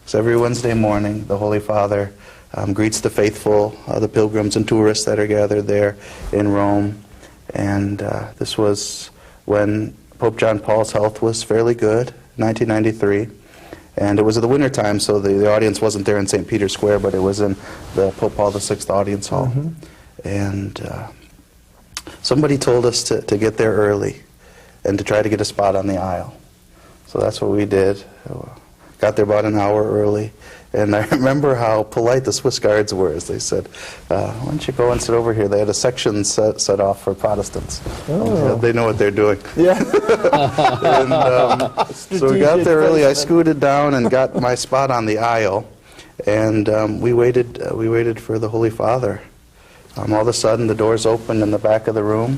So every Wednesday morning, the Holy Father greets the faithful, the pilgrims and tourists that are gathered there in Rome. And this was when Pope John Paul's health was fairly good, 1993. And it was at the winter time, so the audience wasn't there in St. Peter's Square, but it was in the Pope Paul VI audience hall. Mm-hmm. And somebody told us to get there early and to try to get a spot on the aisle. So that's what we did. Got there about an hour early. And I remember how polite the Swiss guards were as they said, why don't you go and sit over here? They had a section set off for Protestants. Oh. They know what they're doing. Yeah. And, so we got there early. I scooted down and got my spot on the aisle. And we waited for the Holy Father. All of a sudden, the doors opened in the back of the room.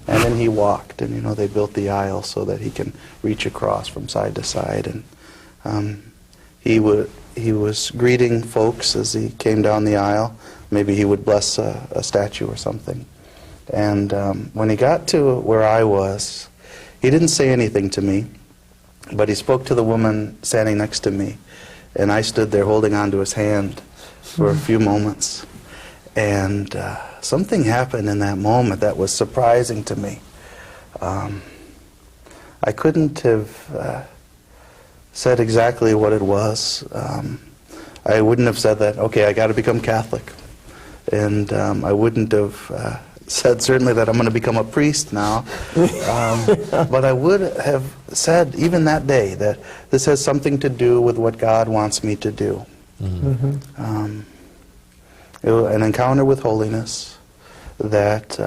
And then he walked. And, you know, they built the aisle so that he can reach across from side to side. And he was greeting folks as he came down the aisle. Maybe he would bless a statue or something. And when he got to where I was, he didn't say anything to me, but he spoke to the woman standing next to me. And I stood there holding on to his hand for a few moments. And something happened in that moment that was surprising to me. I couldn't have said exactly what it was. I wouldn't have said that, okay, I got to become Catholic. And I wouldn't have said certainly that I'm going to become a priest now. But I would have said, even that day, that this has something to do with what God wants me to do. Mm-hmm. An encounter with holiness that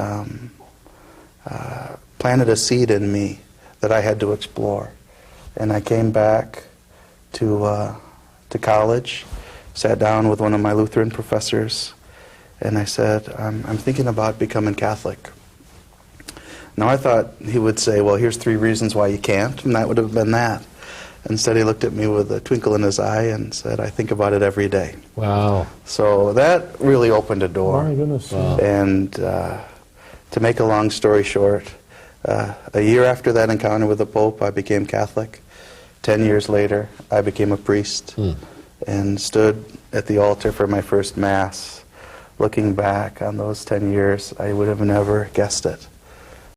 planted a seed in me that I had to explore. And I came back to college, sat down with one of my Lutheran professors, and I said, I'm thinking about becoming Catholic. Now I thought he would say, well, here's 3 reasons why you can't, and that would have been that. Instead he looked at me with a twinkle in his eye and said, I think about it every day. Wow. So that really opened a door. My goodness. Wow. And to make a long story short, a year after that encounter with the Pope, I became Catholic. 10 years later, I became a priest and stood at the altar for my first Mass. Looking back on those 10 years, I would have never guessed it.